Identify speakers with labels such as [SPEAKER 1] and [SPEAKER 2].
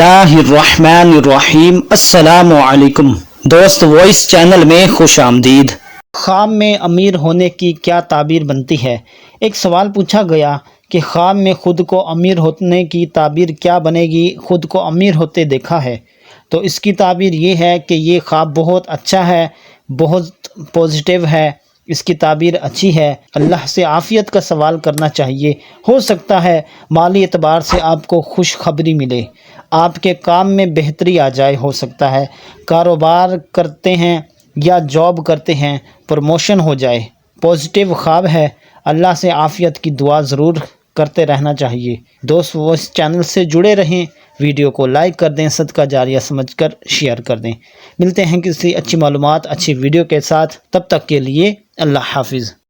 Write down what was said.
[SPEAKER 1] اللہ الرحمن الرحیم۔ السلام علیکم دوست، وائس چینل میں خوش آمدید۔ خواب میں امیر ہونے کی کیا تعبیر بنتی ہے؟ ایک سوال پوچھا گیا کہ خواب میں خود کو امیر ہونے کی تعبیر کیا بنے گی؟ خود کو امیر ہوتے دیکھا ہے تو اس کی تعبیر یہ ہے کہ یہ خواب بہت اچھا ہے، بہت پازیٹیو ہے، اس کی تعبیر اچھی ہے۔ اللہ سے عافیت کا سوال کرنا چاہیے۔ ہو سکتا ہے مالی اعتبار سے آپ کو خوشخبری ملے، آپ کے کام میں بہتری آ جائے، ہو سکتا ہے کاروبار کرتے ہیں یا جاب کرتے ہیں پروموشن ہو جائے۔ پازیٹیو خواب ہے، اللہ سے عافیت کی دعا ضرور کرتے رہنا چاہیے۔ دوست وہ اس چینل سے جڑے رہیں، ویڈیو کو لائک کر دیں، صدقہ جاریہ سمجھ کر شیئر کر دیں۔ ملتے ہیں کسی اچھی معلومات، اچھی ویڈیو کے ساتھ، تب تک کے لیے اللہ حافظ۔